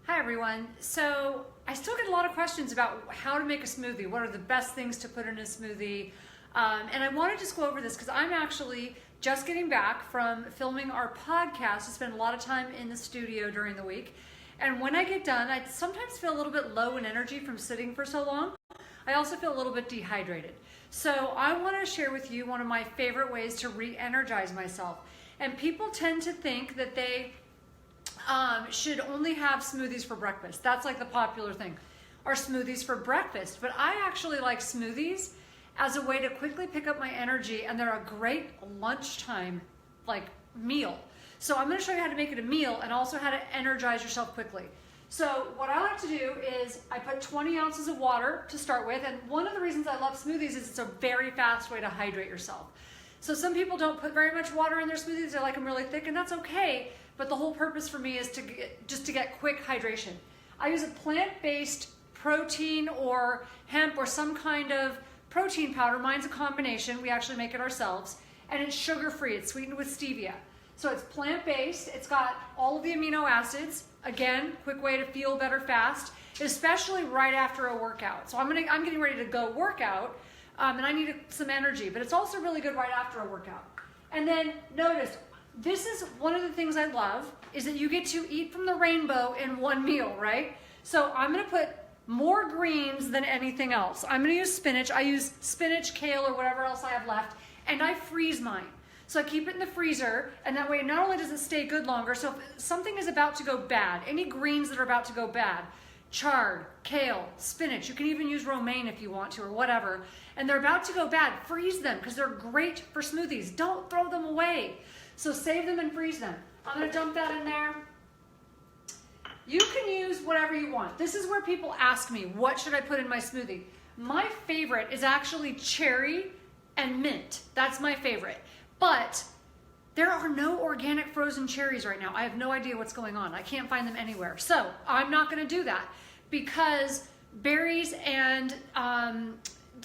Hi everyone. So I still get a lot of questions about how to make a smoothie. What are the best things to put in a smoothie? And I want to just go over this because I'm actually just getting back from filming our podcast. I spend a lot of time in the studio during the week. And when I get done, I sometimes feel a little bit low in energy from sitting for so long. I also feel a little bit dehydrated. So I want to share with you one of my favorite ways to re-energize myself. And people tend to think that they should only have smoothies for breakfast. That's like the popular thing, or smoothies for breakfast. But I actually like smoothies as a way to quickly pick up my energy, and they're a great lunchtime meal. So I'm going to show you how to make it a meal and also how to energize yourself quickly. So what I like to do is I put 20 ounces of water to start with, and one of the reasons I love smoothies is it's a very fast way to hydrate yourself. So some people don't put very much water in their smoothies, they like them really thick, and that's okay. But the whole purpose for me is to get quick hydration. I use a plant-based protein or hemp or some kind of protein powder. Mine's a combination. We actually make it ourselves. And it's sugar-free. It's sweetened with stevia. So it's plant-based. It's got all of the amino acids. Again, quick way to feel better fast, especially right after a workout. So I'm getting ready to go workout, and I need some energy. But it's also really good right after a workout. And then notice, this is one of the things I love, is that you get to eat from the rainbow in one meal, right? So I'm gonna put more greens than anything else. I'm gonna use spinach. I use spinach, kale, or whatever else I have left, and I freeze mine. So I keep it in the freezer, and that way not only does it stay good longer, so if something is about to go bad, any greens that are about to go bad, chard, kale, spinach, you can even use romaine if you want to, or whatever, and they're about to go bad, freeze them, because they're great for smoothies. Don't throw them away. So save them and freeze them. I'm gonna dump that in there. You can use whatever you want. This is where people ask me, what should I put in my smoothie? My favorite is actually cherry and mint. That's my favorite. But there are no organic frozen cherries right now. I have no idea what's going on. I can't find them anywhere. So I'm not gonna do that, because berries and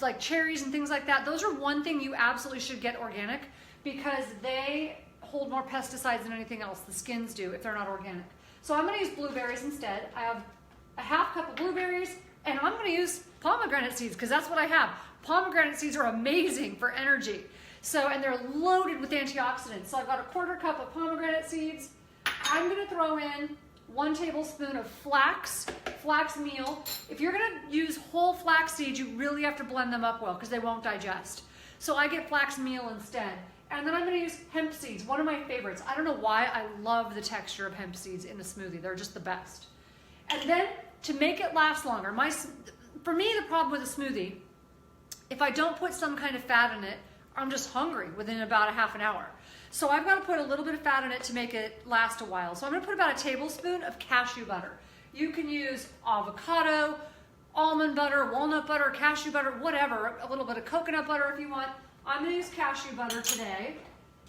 like cherries and things like that, those are one thing you absolutely should get organic, because they hold more pesticides than anything else. The skins do if they're not organic. So I'm going to use blueberries instead. I have a half cup of blueberries, and I'm going to use pomegranate seeds because that's what I have. Pomegranate seeds are amazing for energy. So, and they're loaded with antioxidants. So I've got a quarter cup of pomegranate seeds. I'm going to throw in 1 tablespoon of flax meal. If you're going to use whole flax seeds, you really have to blend them up well because they won't digest. So I get flax meal instead. And then I'm going to use hemp seeds, one of my favorites. I don't know why, I love the texture of hemp seeds in a smoothie. They're just the best. And then to make it last longer, for me the problem with a smoothie, if I don't put some kind of fat in it, I'm just hungry within about a half an hour. So I've got to put a little bit of fat in it to make it last a while. So I'm going to put about a tablespoon of cashew butter. You can use avocado, almond butter, walnut butter, cashew butter, whatever, a little bit of coconut butter if you want. I'm going to use cashew butter today,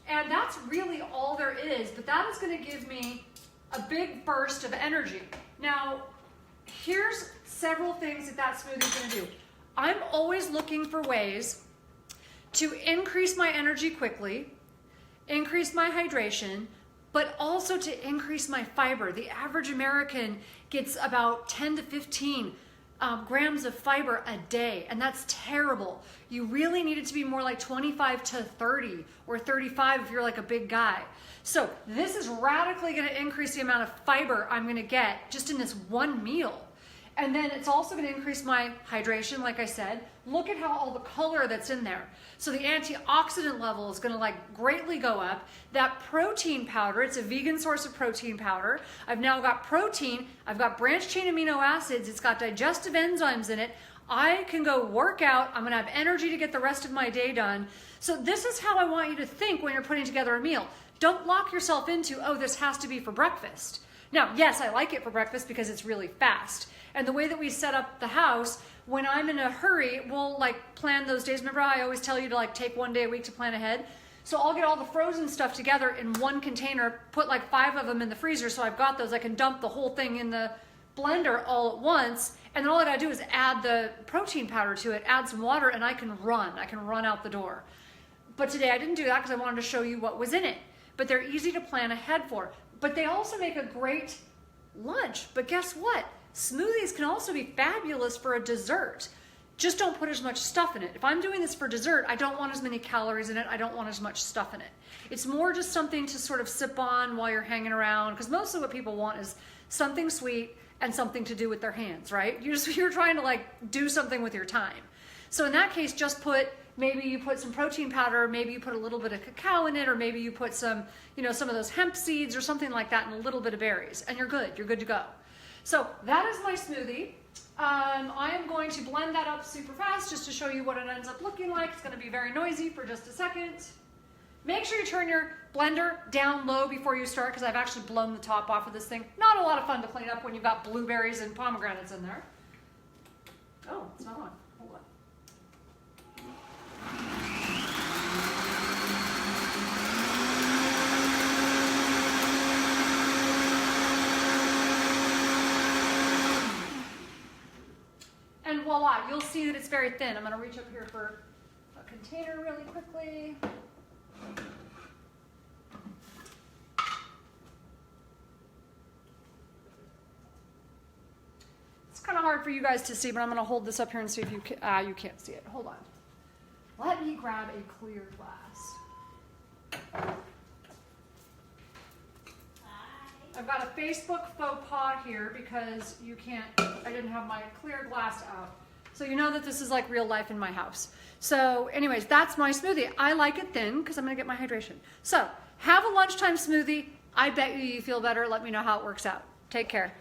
and that's really all there is, but that is going to give me a big burst of energy. Now, here's several things that smoothie is going to do. I'm always looking for ways to increase my energy quickly, increase my hydration, but also to increase my fiber. The average American gets about 10 to 15 grams of fiber a day, and that's terrible. You really need it to be more like 25 to 30 or 35 if you're like a big guy. So this is radically going to increase the amount of fiber I'm going to get just in this one meal. And then it's also going to increase my hydration, like I said. Look at how all the color that's in there. So the antioxidant level is going to greatly go up. That protein powder, it's a vegan source of protein powder. I've now got protein, I've got branched chain amino acids, it's got digestive enzymes in it. I can go work out, I'm going to have energy to get the rest of my day done. So this is how I want you to think when you're putting together a meal. Don't lock yourself into, oh, this has to be for breakfast. Now, yes, I like it for breakfast because it's really fast. And the way that we set up the house, when I'm in a hurry, we'll plan those days. Remember how I always tell you to take 1 day a week to plan ahead? So I'll get all the frozen stuff together in one container, put 5 of them in the freezer, so I've got those. I can dump the whole thing in the blender all at once, and then all I gotta do is add the protein powder to it, add some water, and I can run out the door. But today I didn't do that because I wanted to show you what was in it. But they're easy to plan ahead for. But they also make a great lunch. But guess what? Smoothies can also be fabulous for a dessert. Just don't put as much stuff in it. If I'm doing this for dessert, I don't want as many calories in it. I don't want as much stuff in it. It's more just something to sort of sip on while you're hanging around, because mostly what people want is something sweet and something to do with their hands, right? You're trying to like do something with your time. So in that case, just maybe you put some protein powder, maybe you put a little bit of cacao in it, or maybe you put some, some of those hemp seeds or something like that, and a little bit of berries, and you're good to go. So that is my smoothie. I am going to blend that up super fast just to show you what it ends up looking like. It's going to be very noisy for just a second. Make sure you turn your blender down low before you start, because I've actually blown the top off of this thing. Not a lot of fun to clean up when you've got blueberries and pomegranates in there. Oh, it's not on. Hold on. And voila, you'll see that it's very thin. I'm going to reach up here for a container really quickly. It's kind of hard for you guys to see, but I'm going to hold this up here and see if you can. You can't see it. Hold on. Let me grab a clear glass. I've got a Facebook faux pas here because I didn't have my clear glass out. So you know that this is like real life in my house. So anyways, that's my smoothie. I like it thin because I'm gonna get my hydration. So have a lunchtime smoothie. I bet you feel better. Let me know how it works out. Take care.